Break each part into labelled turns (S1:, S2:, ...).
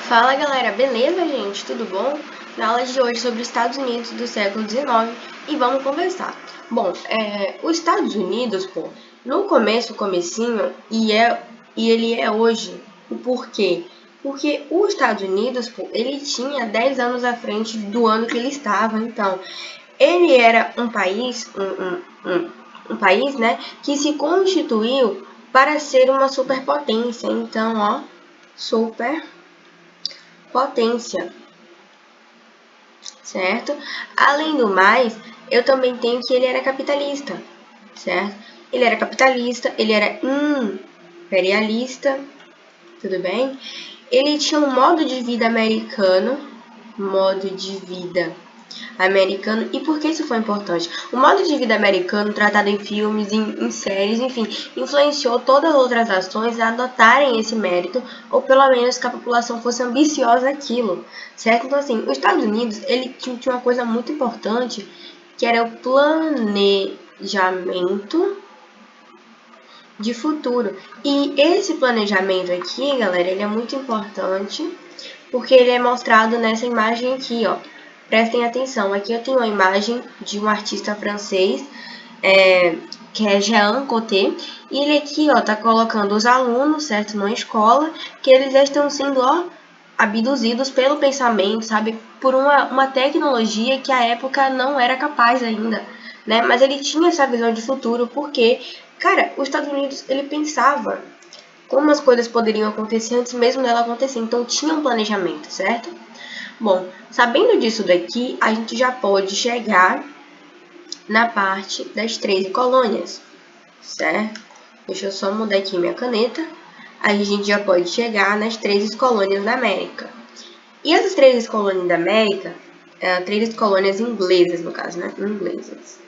S1: Fala galera, beleza gente? Tudo bom? Na aula de hoje sobre os Estados Unidos do século XIX e vamos conversar. Bom, os Estados Unidos, no comecinho, e ele é hoje. O porquê? Porque os Estados Unidos, ele tinha 10 anos à frente do ano que ele estava. Então, ele era um país, um país, né, que se constituiu para ser uma superpotência. Então, ó, superpotência, certo? Além do mais, eu também tenho que ele era capitalista, certo? Ele era capitalista, ele era imperialista, tudo bem? Ele tinha um modo de vida americano, E por que isso foi importante? O modo de vida americano, tratado em filmes, em séries, enfim, influenciou todas as outras nações a adotarem esse mérito, ou pelo menos que a população fosse ambiciosa aquilo, certo? Então, assim, os Estados Unidos, ele tinha uma coisa muito importante, que era o planejamento de futuro. E esse planejamento aqui, galera, ele é muito importante, porque ele é mostrado nessa imagem aqui, ó. Prestem atenção, aqui eu tenho uma imagem de um artista francês, que é Jean Cocteau, e ele aqui, ó, tá colocando os alunos, certo, numa escola, que eles já estão sendo, ó, abduzidos pelo pensamento, sabe, por uma tecnologia que à época não era capaz ainda, né, mas ele tinha essa visão de futuro, porque, cara, os Estados Unidos, ele pensava como as coisas poderiam acontecer antes mesmo dela acontecer, então tinha um planejamento, certo? Bom, sabendo disso daqui, a gente já pode chegar na parte das 13 colônias, certo? Deixa eu só mudar aqui minha caneta. Aí a gente já pode chegar nas 13 colônias da América. E essas 13 colônias da América, 13 colônias inglesas, no caso, né? Inglesas.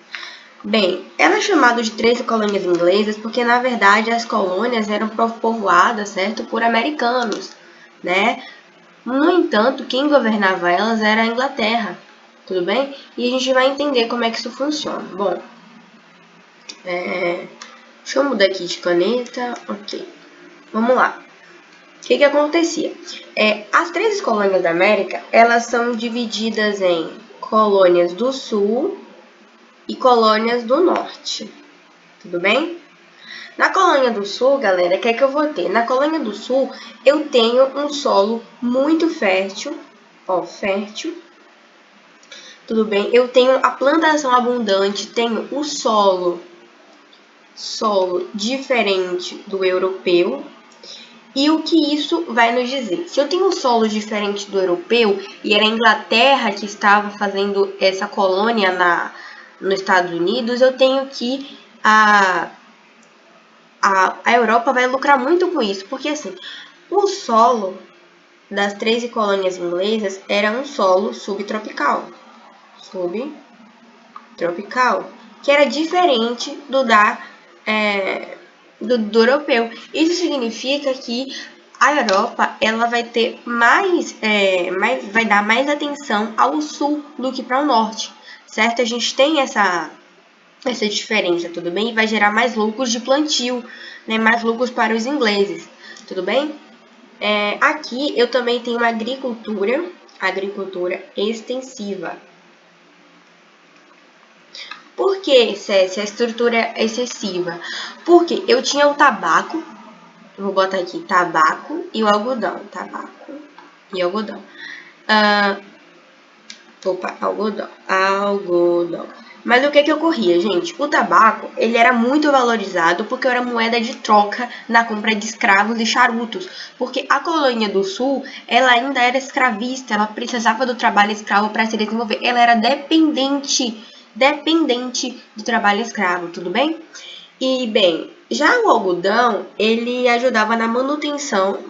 S1: Bem, ela é chamada de 13 colônias inglesas porque, na verdade, as colônias eram povoadas, certo, por americanos, né? No entanto, quem governava elas era a Inglaterra, tudo bem? E a gente vai entender como é que isso funciona. Bom, deixa eu mudar aqui de caneta. Ok, vamos lá. O que acontecia? As 13 colônias da América, elas são divididas em colônias do Sul e colônias do Norte, tudo bem? Na colônia do Sul, galera, o que eu vou ter? Na colônia do Sul, eu tenho um solo muito fértil, ó, fértil, tudo bem? Eu tenho a plantação abundante, tenho o solo diferente do europeu. E o que isso vai nos dizer? Se eu tenho um solo diferente do europeu e era a Inglaterra que estava fazendo essa colônia nos Estados Unidos, eu tenho que a Europa vai lucrar muito com isso, porque assim, o solo das 13 colônias inglesas era um solo subtropical, que era diferente do europeu. Isso significa que a Europa ela vai ter vai dar mais atenção ao sul do que para o norte, certo? A gente tem essa diferença, tudo bem? E vai gerar mais lucros de plantio, né? Mais lucros para os ingleses, tudo bem? Aqui eu também tenho uma agricultura extensiva. Por que, Cécia, a estrutura é excessiva? Porque eu tinha o tabaco, vou botar aqui tabaco e o algodão, algodão. Mas o que ocorria, gente? O tabaco, ele era muito valorizado porque era moeda de troca na compra de escravos e charutos. Porque a colônia do Sul, ela ainda era escravista, ela precisava do trabalho escravo para se desenvolver. Ela era dependente do trabalho escravo, tudo bem? E, bem, já o algodão, ele ajudava na manutenção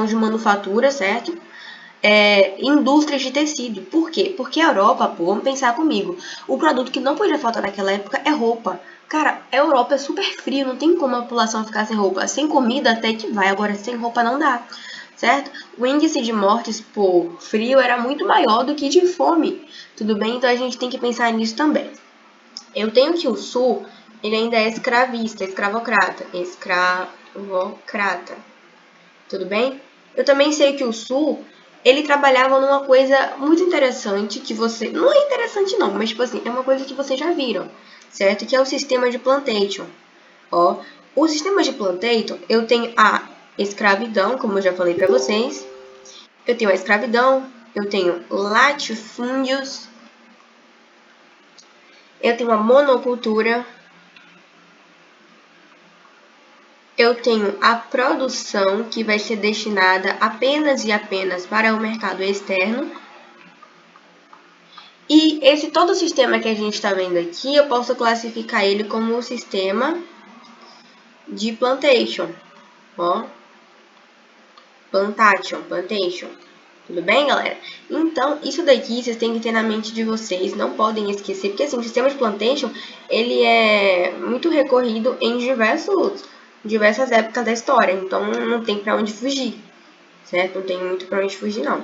S1: de manufatura, certo? Indústrias de tecido. Por quê? Porque a Europa, vamos pensar comigo, o produto que não podia faltar naquela época é roupa. Cara, a Europa é super frio, não tem como a população ficar sem roupa. Sem comida até que vai, agora sem roupa não dá, certo? O índice de mortes por frio era muito maior do que de fome, tudo bem? Então a gente tem que pensar nisso também. Eu tenho que o Sul, ele ainda é escravocrata, tudo bem? Eu também sei que o Sul, ele trabalhava numa coisa muito interessante que você... Não é interessante não, mas tipo assim, é uma coisa que vocês já viram, certo? Que é o sistema de plantation. Ó, o sistema de plantation, eu tenho a escravidão, como eu já falei para vocês. Eu tenho a escravidão, eu tenho latifúndios, eu tenho a monocultura, eu tenho a produção, que vai ser destinada apenas e apenas para o mercado externo. E esse todo o sistema que a gente está vendo aqui, eu posso classificar ele como o sistema de plantation. Ó, plantation. Tudo bem, galera? Então, isso daqui vocês têm que ter na mente de vocês, não podem esquecer, porque assim, o sistema de plantation, ele é muito recorrido em diversas épocas da história, então não tem pra onde fugir, certo? Não tem muito pra onde fugir, não.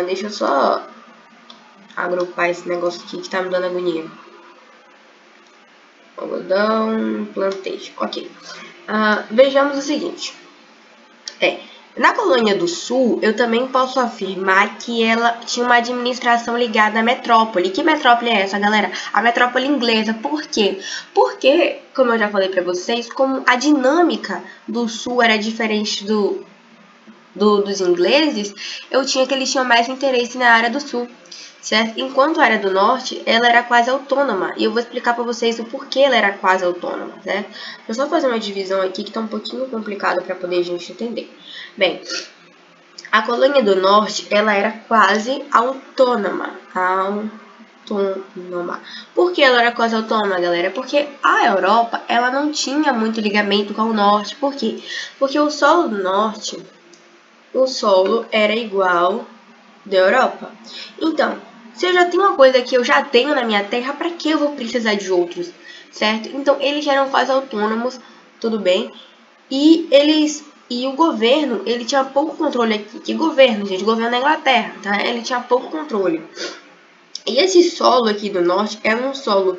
S1: Deixa eu só agrupar esse negócio aqui que tá me dando agonia. Algodão, plantation, ok. Vejamos o seguinte. Na Colônia do Sul, eu também posso afirmar que ela tinha uma administração ligada à metrópole. Que metrópole é essa, galera? A metrópole inglesa. Por quê? Porque, como eu já falei para vocês, como a dinâmica do Sul era diferente dos ingleses, eu tinha que eles tinham mais interesse na área do Sul, certo? Enquanto a área do Norte, ela era quase autônoma. E eu vou explicar para vocês o porquê ela era quase autônoma, certo? Vou só fazer uma divisão aqui que está um pouquinho complicado para poder a gente entender. Bem, a Colônia do Norte, ela era quase autônoma. Por que ela era quase autônoma, galera? Porque a Europa, ela não tinha muito ligamento com o Norte. Por quê? Porque o solo do Norte, o solo era igual da Europa. Então, se eu já tenho uma coisa que eu já tenho na minha terra, para que eu vou precisar de outros, certo? Então, eles eram quase autônomos, tudo bem? E o governo, ele tinha pouco controle aqui. Que governo, gente? Governo da Inglaterra, tá? Ele tinha pouco controle. E esse solo aqui do norte era um solo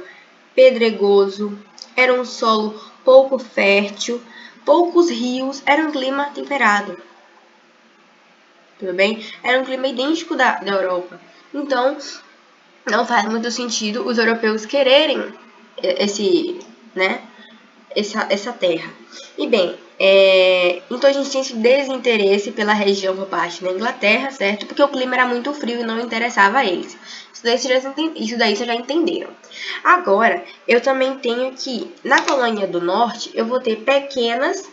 S1: pedregoso, era um solo pouco fértil, poucos rios, era um clima temperado. Tudo bem? Era um clima idêntico da Europa. Então, não faz muito sentido os europeus quererem essa terra. E bem, então a gente tinha esse desinteresse pela região por parte da Inglaterra, certo? Porque o clima era muito frio e não interessava a eles. Isso daí vocês já entenderam. Agora, eu também tenho que, na Colônia do Norte, eu vou ter pequenas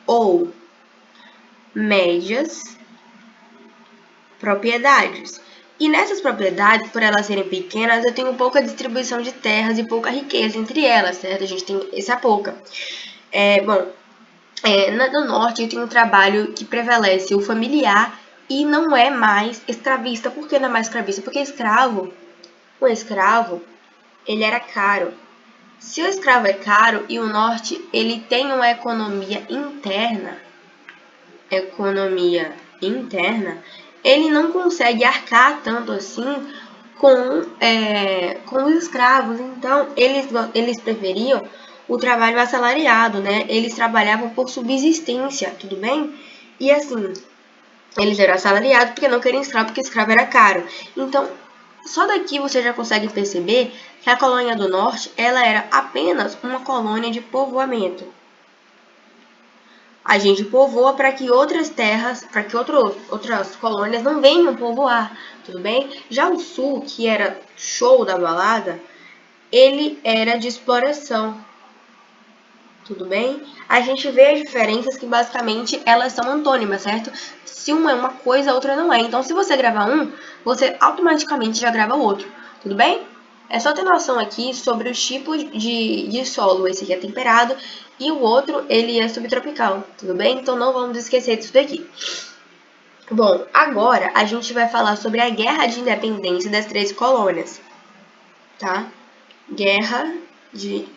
S1: ou médias propriedades. E nessas propriedades, por elas serem pequenas, eu tenho pouca distribuição de terras e pouca riqueza entre elas, certo? A gente tem essa pouca. No norte eu tenho um trabalho que prevalece o familiar e não é mais escravista. Por que não é mais escravista? Porque o escravo, ele era caro. Se o escravo é caro e o norte, ele tem uma economia interna, ele não consegue arcar tanto assim com os escravos. Então, eles preferiam o trabalho assalariado, né? Eles trabalhavam por subsistência, tudo bem? E assim, eles eram assalariados porque não queriam escravo, porque escravo era caro. Então, só daqui você já consegue perceber que a colônia do norte, ela era apenas uma colônia de povoamento. A gente povoa para que outras terras, para que outras colônias não venham povoar, tudo bem? Já o sul, que era show da balada, ele era de exploração, tudo bem? A gente vê as diferenças que basicamente elas são antônimas, certo? Se uma é uma coisa, a outra não é. Então, se você gravar um, você automaticamente já grava o outro, tudo bem? É só ter noção aqui sobre os tipos de solo. Esse aqui é temperado e o outro, ele é subtropical, tudo bem? Então, não vamos esquecer disso daqui. Bom, agora a gente vai falar sobre a Guerra de Independência das 3 colônias, tá? Guerra de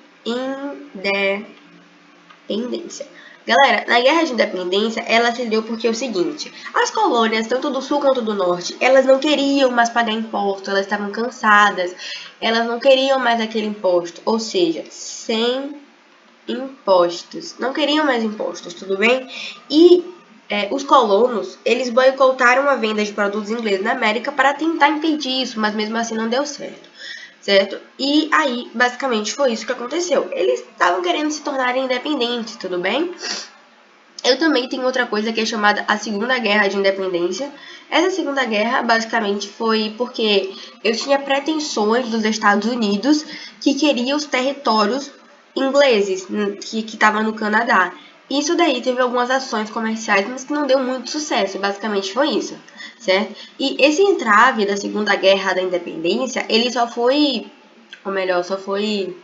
S1: Independência. Galera, na Guerra de Independência, ela se deu porque é o seguinte, as colônias, tanto do sul quanto do norte, elas não queriam mais pagar imposto, elas estavam cansadas, elas não queriam mais aquele imposto, ou seja, sem impostos. Não queriam mais impostos, tudo bem? E os colonos, eles boicotaram a venda de produtos ingleses na América para tentar impedir isso, mas mesmo assim não deu certo. Certo? E aí, basicamente, foi isso que aconteceu. Eles estavam querendo se tornar independentes, tudo bem? Eu também tenho outra coisa que é chamada a Segunda Guerra de Independência. Essa Segunda Guerra, basicamente, foi porque eu tinha pretensões dos Estados Unidos que queria os territórios ingleses, que estavam no Canadá. Isso daí teve algumas ações comerciais, mas que não deu muito sucesso. Basicamente foi isso, certo? E esse entrave da Segunda Guerra da Independência, ele só foi, ou melhor, só foi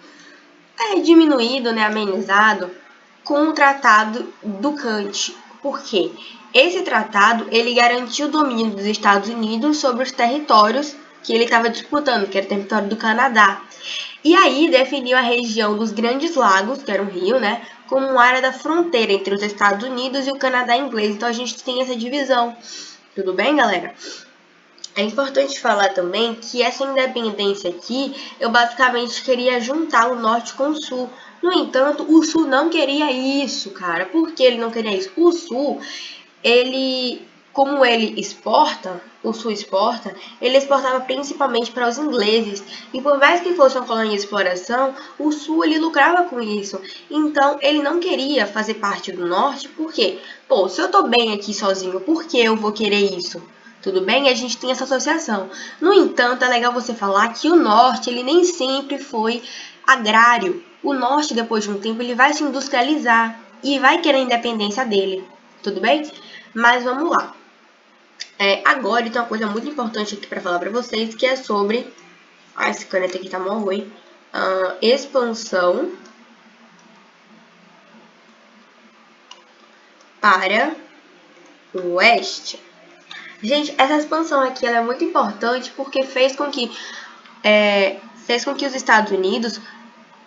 S1: diminuído, né, amenizado com o Tratado do Kant. Por quê? Esse tratado ele garantiu o domínio dos Estados Unidos sobre os territórios que ele estava disputando, que era o território do Canadá. E aí definiu a região dos Grandes Lagos, que era um rio, né, como uma área da fronteira entre os Estados Unidos e o Canadá inglês. Então a gente tem essa divisão. Tudo bem, galera? É importante falar também que essa independência aqui, eu basicamente queria juntar o norte com o sul. No entanto, o sul não queria isso, cara. Por que ele não queria isso? O sul, como ele exporta, o sul exporta, ele exportava principalmente para os ingleses. E por mais que fosse uma colônia de exploração, o sul ele lucrava com isso. Então, ele não queria fazer parte do norte, por quê? Pô, se eu tô bem aqui sozinho, por que eu vou querer isso? Tudo bem? A gente tem essa associação. No entanto, é legal você falar que o norte, ele nem sempre foi agrário. O norte, depois de um tempo, ele vai se industrializar e vai querer a independência dele. Tudo bem? Mas vamos lá. Agora, tem uma coisa muito importante aqui para falar para vocês, que é sobre... Ah, esse caneta aqui tá mó ruim. Expansão para o oeste. Gente, essa expansão aqui ela é muito importante porque fez com que os Estados Unidos...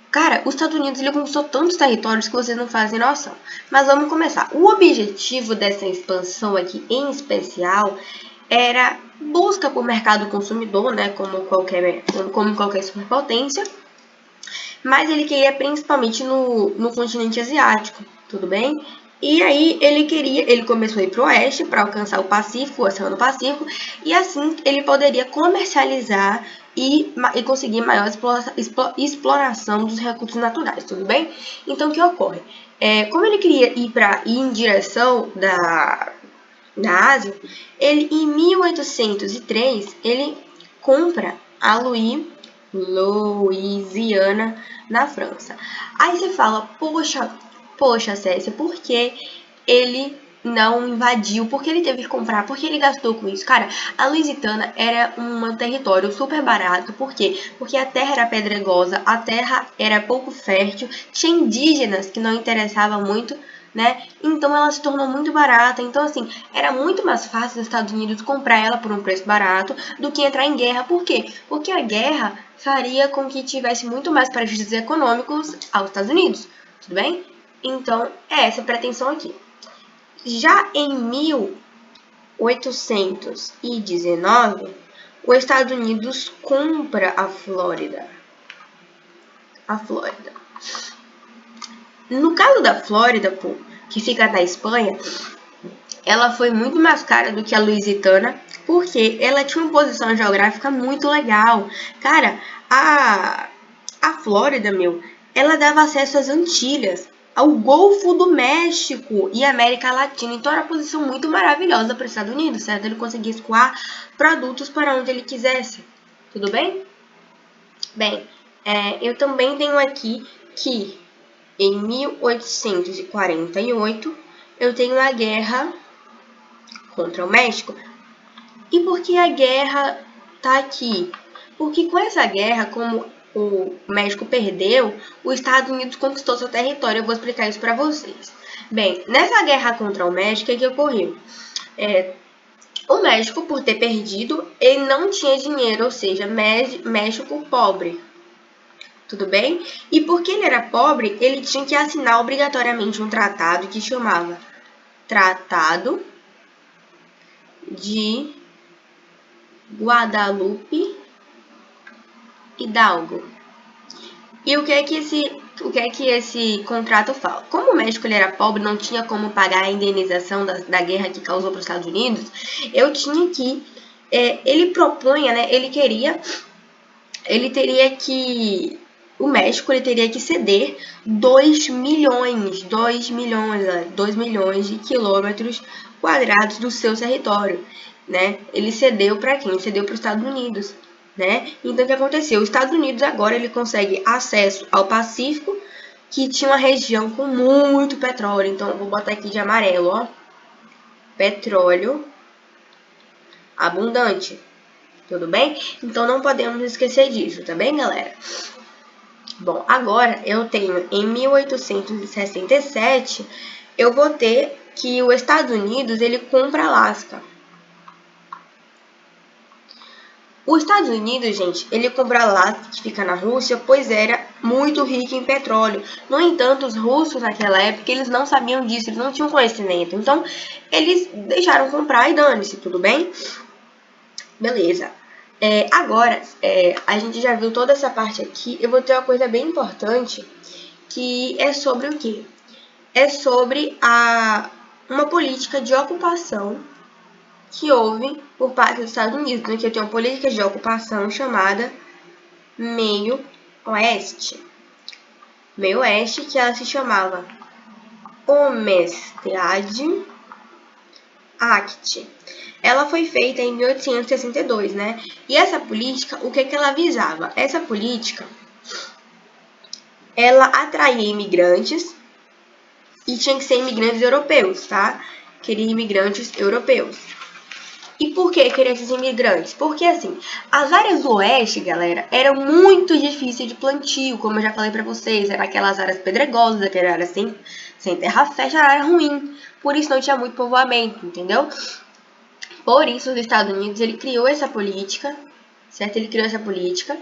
S1: Cara, os Estados Unidos ele conquistou tantos territórios que vocês não fazem noção. Mas vamos começar. O objetivo dessa expansão aqui, em especial, era busca por mercado consumidor, né, como qualquer superpotência. Mas ele queria principalmente no continente asiático, tudo bem? E aí ele começou a ir para o oeste para alcançar o Pacífico, o Oceano Pacífico, e assim ele poderia comercializar e conseguir maior exploração dos recursos naturais, tudo bem? Então, o que ocorre? Como ele queria ir em direção da Ásia, ele em 1803 ele compra a Louisiana na França. Aí você fala, poxa, Cécia, por que ele não invadiu? Por que ele teve que comprar? Por que ele gastou com isso? Cara, a Lusitana era um território super barato. Por quê? Porque a terra era pedregosa, a terra era pouco fértil, tinha indígenas que não interessavam muito, né? Então ela se tornou muito barata. Então, assim, era muito mais fácil os Estados Unidos comprar ela por um preço barato do que entrar em guerra. Por quê? Porque a guerra faria com que tivesse muito mais prejuízos econômicos aos Estados Unidos. Tudo bem? Então, é essa a pretensão aqui. Já em 1819, os Estados Unidos compra a Flórida. No caso da Flórida, que fica na Espanha, ela foi muito mais cara do que a Lusitana, porque ela tinha uma posição geográfica muito legal. Cara, a Flórida, ela dava acesso às Antilhas, ao Golfo do México e América Latina. Então era uma posição muito maravilhosa para os Estados Unidos, certo? Ele conseguia escoar produtos para onde ele quisesse. Tudo bem? Bem, eu também tenho aqui que em 1848 eu tenho a guerra contra o México. E por que a guerra tá aqui? Porque com essa guerra, como o México perdeu, os Estados Unidos conquistou seu território. Eu vou explicar isso para vocês. Bem, nessa guerra contra o México, o que ocorreu? O México, por ter perdido, ele não tinha dinheiro, ou seja, México pobre. Tudo bem? E porque ele era pobre, ele tinha que assinar obrigatoriamente um tratado que chamava Tratado de Guadalupe Hidalgo. E o que é que esse o que é que esse contrato fala? Como o México ele era pobre, não tinha como pagar a indenização da guerra que causou para os Estados Unidos, eu tinha que... ele propunha, né, ele teria que... O México ele teria que ceder 2 milhões de quilômetros quadrados do seu território, né? Ele cedeu para quem? Ele cedeu para os Estados Unidos, né? Então, o que aconteceu? Os Estados Unidos agora ele consegue acesso ao Pacífico, que tinha uma região com muito petróleo. Então, eu vou botar aqui de amarelo, ó. Petróleo abundante. Tudo bem? Então, não podemos esquecer disso, tá bem, galera? Bom, agora eu tenho em 1867, eu vou ter que os Estados Unidos ele compra Alasca. Os Estados Unidos, gente, ele compra Alasca, que fica na Rússia, pois era muito rico em petróleo. No entanto, os russos naquela época, eles não sabiam disso, eles não tinham conhecimento. Então, eles deixaram comprar e dane-se, tudo bem? Beleza. Agora, a gente já viu toda essa parte aqui. Eu vou ter uma coisa bem importante, que é sobre o quê? É sobre uma política de ocupação que houve por parte dos Estados Unidos, né? Que eu tenho uma política de ocupação chamada Meio Oeste. Meio Oeste, que ela se chamava Amistad Act. Ela foi feita em 1862, né? E essa política, o que ela visava? Essa política, ela atraía imigrantes e tinha que ser imigrantes europeus, tá? Queria imigrantes europeus. E por que queria esses imigrantes? Porque, assim, as áreas do oeste, galera, eram muito difíceis de plantio, como eu já falei pra vocês. Eram aquelas áreas pedregosas, aquela área sem terra fértil, era área ruim. Por isso não tinha muito povoamento, entendeu? Por isso, os Estados Unidos, ele criou essa política, certo? Ele criou essa política.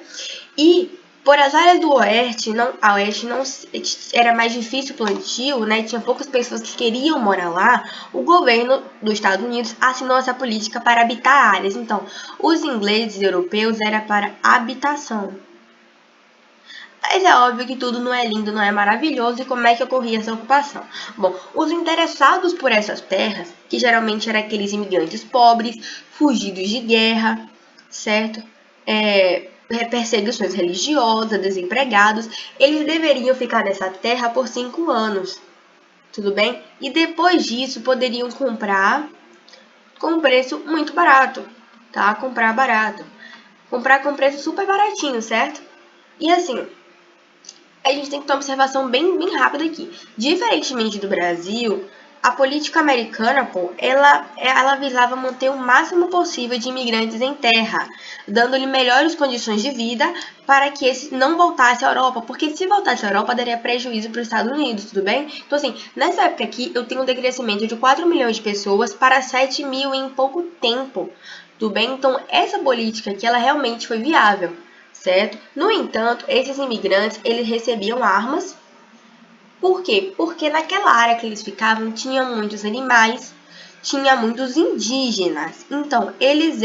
S1: E, por as áreas do oeste, a oeste não era mais difícil o plantio, né? Tinha poucas pessoas que queriam morar lá. O governo dos Estados Unidos assinou essa política para habitar áreas. Então, os ingleses e europeus era para habitação. Mas é óbvio que tudo não é lindo, não é maravilhoso, e como é que ocorria essa ocupação? Bom, os interessados por essas terras, que geralmente eram aqueles imigrantes pobres, fugidos de guerra, certo? Perseguições religiosas, desempregados, eles deveriam ficar nessa terra por 5 anos, tudo bem? E depois disso poderiam comprar com um preço muito barato, tá? Comprar barato. Comprar com preço super baratinho, certo? E assim, a gente tem que ter uma observação bem rápida aqui. Diferentemente do Brasil, a política americana, ela visava manter o máximo possível de imigrantes em terra, dando-lhe melhores condições de vida para que esses não voltassem à Europa, porque se voltasse à Europa, daria prejuízo para os Estados Unidos, tudo bem? Então, assim, nessa época aqui, eu tenho um decrescimento de 4 milhões de pessoas para 7 mil em pouco tempo, tudo bem? Então, essa política aqui, ela realmente foi viável, certo? No entanto, esses imigrantes, eles recebiam armas. Por quê? Porque naquela área que eles ficavam, tinha muitos animais, tinha muitos indígenas. Então, eles,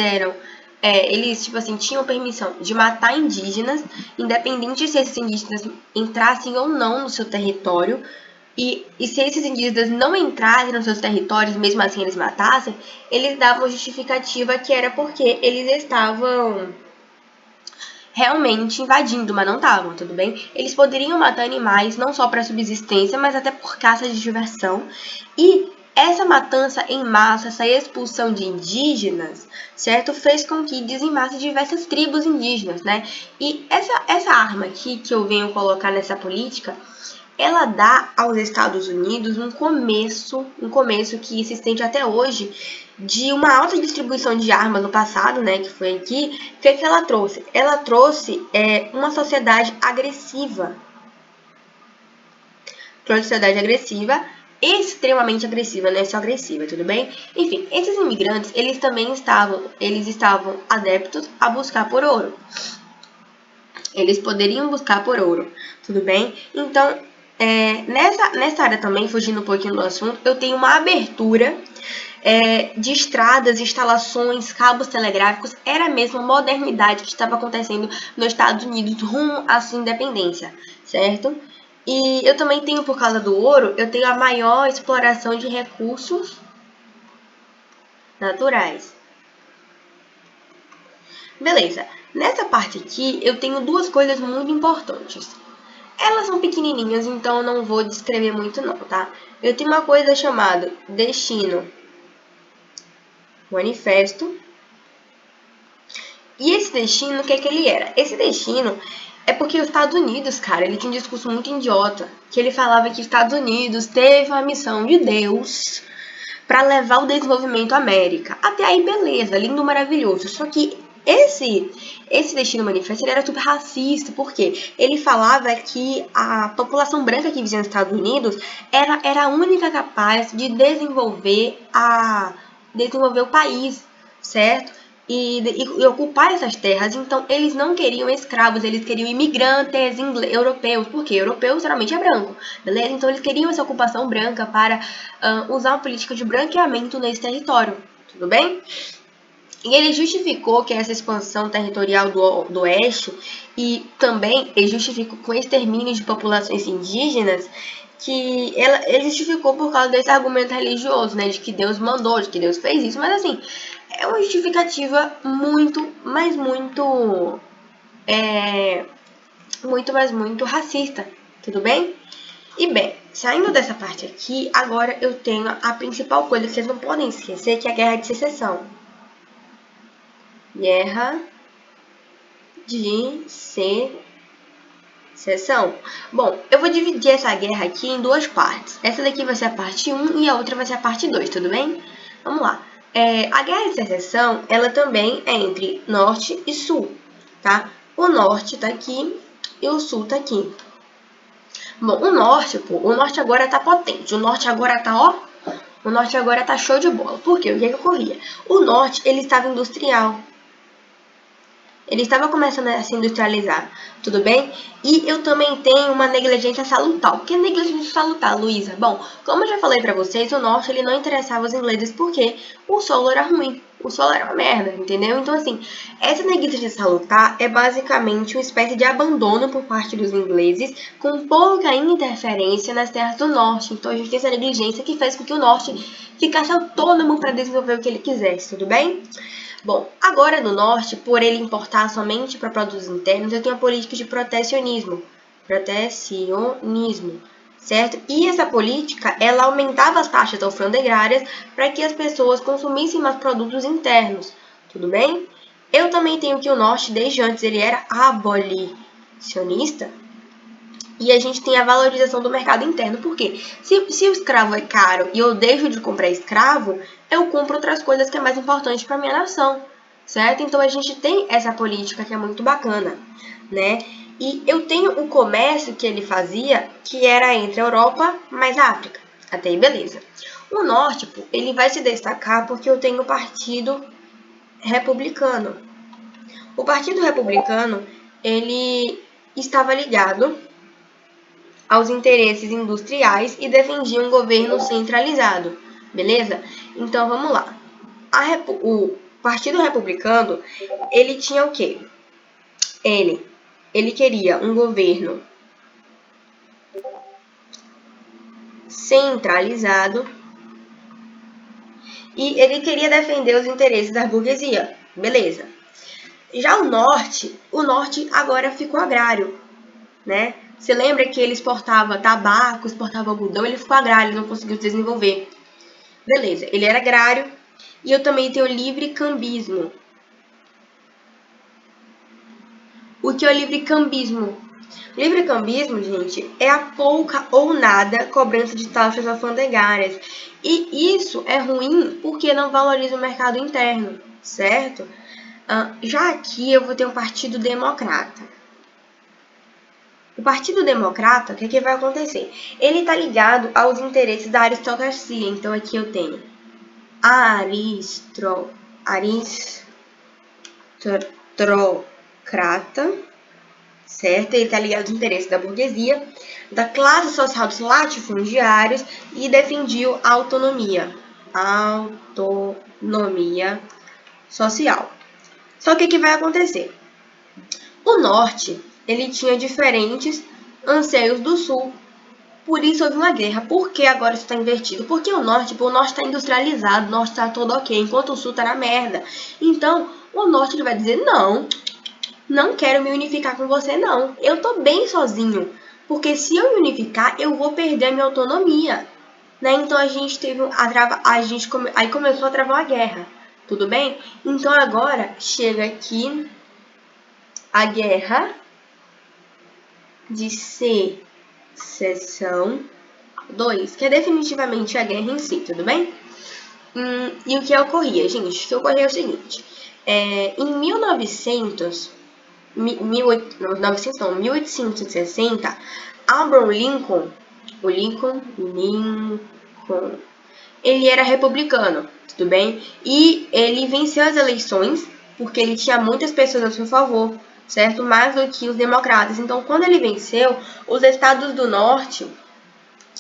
S1: tipo assim, tinham permissão de matar indígenas, independente se esses indígenas entrassem ou não no seu território. E se esses indígenas não entrassem nos seus territórios, mesmo assim eles matassem, eles davam justificativa que era porque eles estavam realmente invadindo, mas não estavam, tudo bem? Eles poderiam matar animais não só para subsistência, mas até por caça de diversão. E essa matança em massa, essa expulsão de indígenas, certo? Fez com que dizimasse diversas tribos indígenas, né? E essa arma aqui que eu venho colocar nessa política, ela dá aos Estados Unidos um começo que se estende até hoje, de uma alta distribuição de armas no passado, né, que foi aqui. O que ela trouxe? Ela trouxe uma sociedade agressiva. Extremamente agressiva, não é só agressiva, tudo bem? Enfim, esses imigrantes, eles estavam adeptos a buscar por ouro. Eles poderiam buscar por ouro, tudo bem? Então, nessa área também, fugindo um pouquinho do assunto, eu tenho uma abertura de estradas, instalações, cabos telegráficos. Era mesmo a modernidade que estava acontecendo nos Estados Unidos rumo à sua independência, certo? E eu também tenho, por causa do ouro, eu tenho a maior exploração de recursos naturais. Beleza, nessa parte aqui eu tenho duas coisas muito importantes. Elas são pequenininhas, então eu não vou descrever muito não, tá? Eu tenho uma coisa chamada destino manifesto. E esse destino, o que é que ele era? Esse destino é porque os Estados Unidos, cara, ele tinha um discurso muito idiota, que ele falava que os Estados Unidos teve uma missão de Deus para levar o desenvolvimento à América. Até aí, beleza, lindo, maravilhoso. Só que esse destino manifesto ele era super racista, porque ele falava que a população branca que vivia nos Estados Unidos era a única capaz de desenvolver o país, certo? E ocupar essas terras. Então, eles não queriam escravos, eles queriam imigrantes europeus, porque europeus geralmente é branco, beleza? Então, eles queriam essa ocupação branca para usar uma política de branqueamento nesse território, tudo bem? E ele justificou que essa expansão territorial do oeste e também ele justificou com extermínio de populações indígenas que ele justificou por causa desse argumento religioso, né, de que Deus mandou, de que Deus fez isso, mas assim, é uma justificativa muito racista, tudo bem? E bem, saindo dessa parte aqui, agora eu tenho a principal coisa que vocês não podem esquecer, que é a Guerra de Secessão. Guerra de Secessão. Bom, eu vou dividir essa guerra aqui em duas partes. Essa daqui vai ser a parte 1 e a outra vai ser a parte 2, tudo bem? Vamos lá. A Guerra de Secessão, ela também é entre Norte e Sul, tá? O Norte tá aqui e o Sul tá aqui. Bom, o Norte agora tá potente. O Norte agora tá, ó, o Norte agora tá show de bola. Por quê? O que é que ocorria? O Norte, ele estava industrial. Ele estava começando a se industrializar, tudo bem? E eu também tenho uma negligência salutar. O que é negligência salutar, Luísa? Bom, como eu já falei pra vocês, o Norte ele não interessava os ingleses porque o solo era ruim, o solo era uma merda, entendeu? Então, assim, essa negligência salutar é basicamente uma espécie de abandono por parte dos ingleses com pouca interferência nas terras do Norte. Então, a gente tem essa negligência que fez com que o Norte ficasse autônomo para desenvolver o que ele quisesse, tudo bem? Bom, agora no Norte, por ele importar somente para produtos internos, eu tenho a política de protecionismo, certo? E essa política, ela aumentava as taxas alfandegárias para que as pessoas consumissem mais produtos internos, tudo bem? Eu também tenho que o Norte, desde antes, ele era abolicionista, e a gente tem a valorização do mercado interno. Por quê? Se o escravo é caro e eu deixo de comprar escravo, eu compro outras coisas que é mais importante para minha nação, certo? Então a gente tem essa política que é muito bacana, né? E eu tenho o comércio que ele fazia, que era entre a Europa mais a África. Até aí, beleza. O Norte, ele vai se destacar porque eu tenho o Partido Republicano. O Partido Republicano, ele estava ligado aos interesses industriais e defendia um governo centralizado, beleza? Então vamos lá. O Partido Republicano, ele tinha o quê? Ele queria um governo centralizado e ele queria defender os interesses da burguesia, beleza? Já o Norte agora ficou agrário, né? Você lembra que ele exportava tabaco, exportava algodão, ele ficou agrário, ele não conseguiu se desenvolver. Beleza, ele era agrário e eu também tenho livre cambismo. O que é o livre cambismo? Livre cambismo, gente, é a pouca ou nada cobrança de taxas alfandegárias. E isso é ruim porque não valoriza o mercado interno, certo? Já aqui eu vou ter um partido democrata. O Partido Democrata, o que, que vai acontecer? Ele está ligado aos interesses da aristocracia. Então, aqui eu tenho aristocrata, certo? Ele está ligado aos interesses da burguesia, da classe social dos latifundiários e defendia a autonomia social. Só que o que vai acontecer? O Norte, ele tinha diferentes anseios do Sul. Por isso houve uma guerra. Por que agora isso está invertido? Porque o norte está industrializado, o norte está todo ok, enquanto o sul está na merda. Então, o norte ele vai dizer, não quero me unificar com você, não. Eu tô bem sozinho. Porque se eu me unificar, eu vou perder a minha autonomia. Né? Então a gente teve aí começou a travar uma guerra. Tudo bem? Então agora chega aqui a guerra de secessão 2, que é definitivamente a guerra em si, tudo bem? E o que ocorria, gente? O que ocorria é o seguinte. Em 1860, Abraham Lincoln, ele era republicano, tudo bem? E ele venceu as eleições porque ele tinha muitas pessoas a seu favor, certo? Mais do que os democratas. Então, quando ele venceu, os estados do norte,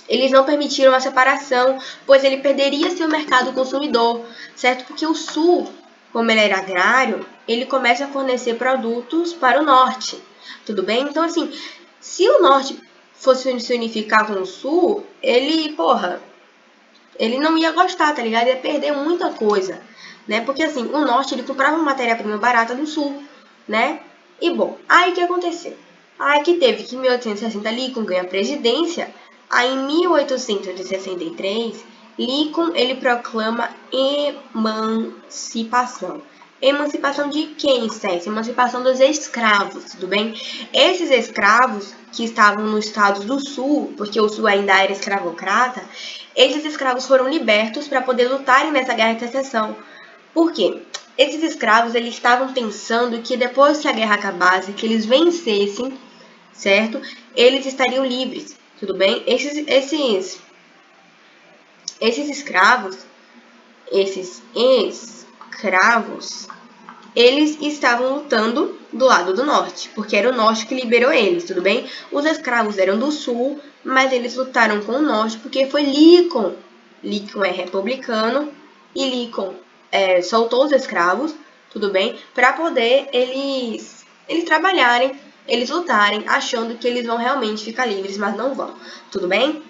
S1: eles não permitiram a separação, pois ele perderia seu mercado consumidor, certo? Porque o sul, como ele era agrário, ele começa a fornecer produtos para o norte, tudo bem? Então, assim, se o norte fosse se unificar com o sul, ele não ia gostar, tá ligado? Ia perder muita coisa, né? Porque, assim, o norte, ele comprava matéria-prima barata do sul, né? E, bom, aí o que aconteceu? Aí que teve que em 1860 Lincoln ganha a presidência. Aí em 1863, Lincoln ele proclama emancipação. Emancipação de quem, César? Emancipação dos escravos, tudo bem? Esses escravos que estavam nos estados do sul, porque o sul ainda era escravocrata, esses escravos foram libertos para poder lutarem nessa guerra de secessão. Por quê? Esses escravos eles estavam pensando que depois que a guerra acabasse, que eles vencessem, certo? Eles estariam livres, tudo bem? Esses escravos, eles estavam lutando do lado do norte, porque era o norte que liberou eles, tudo bem? Os escravos eram do sul, mas eles lutaram com o norte porque foi Lincoln. Lincoln é republicano e Lincoln soltou os escravos, tudo bem? Para poder eles trabalharem, eles lutarem, achando que eles vão realmente ficar livres, mas não vão, tudo bem?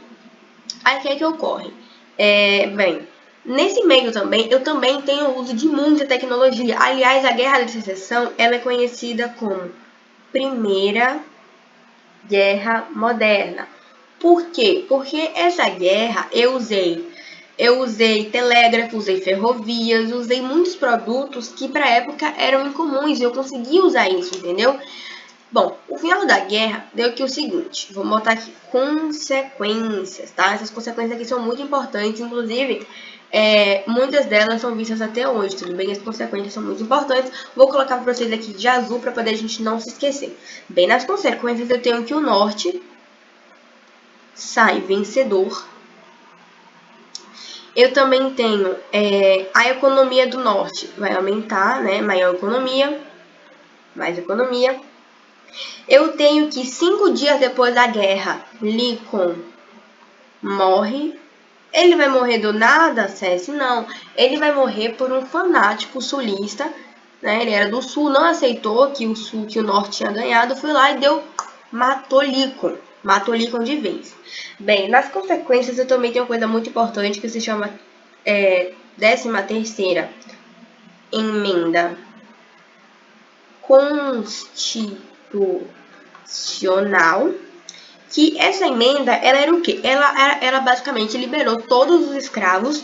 S1: Aí o que é que ocorre? Bem, nesse meio também, eu também tenho uso de muita tecnologia. Aliás, a Guerra de Secessão, ela é conhecida como Primeira Guerra Moderna. Por quê? Porque essa guerra eu usei telégrafo, usei ferrovias, usei muitos produtos que para a época eram incomuns e eu consegui usar isso, entendeu? Bom, o final da guerra deu que o seguinte, vou botar aqui consequências, tá? Essas consequências aqui são muito importantes, inclusive muitas delas são vistas até hoje, tudo bem? As consequências são muito importantes. Vou colocar para vocês aqui de azul para poder a gente não se esquecer. Bem, nas consequências eu tenho que o norte sai vencedor. Eu também tenho a economia do norte vai aumentar, né? Maior economia, mais economia. Eu tenho que 5 dias depois da guerra, Lincoln morre. Ele vai morrer do nada, César? Não. Ele vai morrer por um fanático sulista, né? Ele era do sul, não aceitou que o norte tinha ganhado, foi lá e matou Lincoln. Matou Lincoln de vez. Bem, nas consequências eu também tenho uma coisa muito importante que se chama 13ª emenda constitucional, que essa emenda, ela era o quê? Ela basicamente liberou todos os escravos,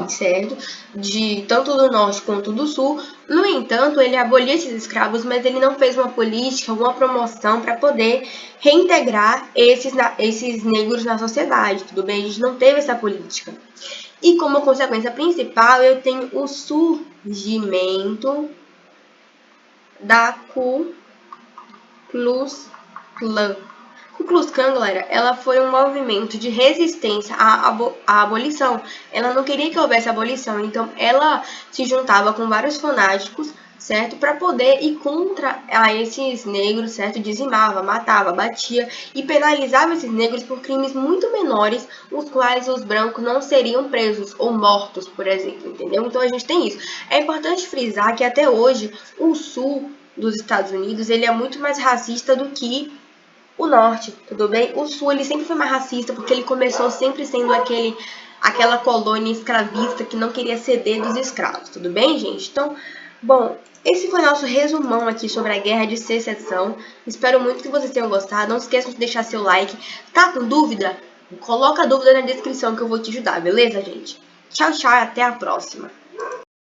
S1: certo? De tanto do norte quanto do sul. No entanto, ele aboliu esses escravos, mas ele não fez uma política, uma promoção para poder reintegrar esses negros na sociedade, tudo bem? A gente não teve essa política. E como consequência principal, eu tenho o surgimento da Ku Klux Klan. Ku Klux Klan, galera, ela foi um movimento de resistência à abolição. Ela não queria que houvesse abolição, então ela se juntava com vários fanáticos, certo? Para poder ir contra esses negros, certo? Dizimava, matava, batia e penalizava esses negros por crimes muito menores, os quais os brancos não seriam presos ou mortos, por exemplo, entendeu? Então a gente tem isso. É importante frisar que até hoje o sul dos Estados Unidos ele é muito mais racista do que o norte, tudo bem? O sul, ele sempre foi mais racista, porque ele começou sempre sendo aquela colônia escravista que não queria ceder dos escravos, tudo bem, gente? Então, bom, esse foi nosso resumão aqui sobre a Guerra de Secessão. Espero muito que vocês tenham gostado. Não esqueçam de deixar seu like. Tá com dúvida? Coloca a dúvida na descrição que eu vou te ajudar, beleza, gente? Tchau, tchau e até a próxima.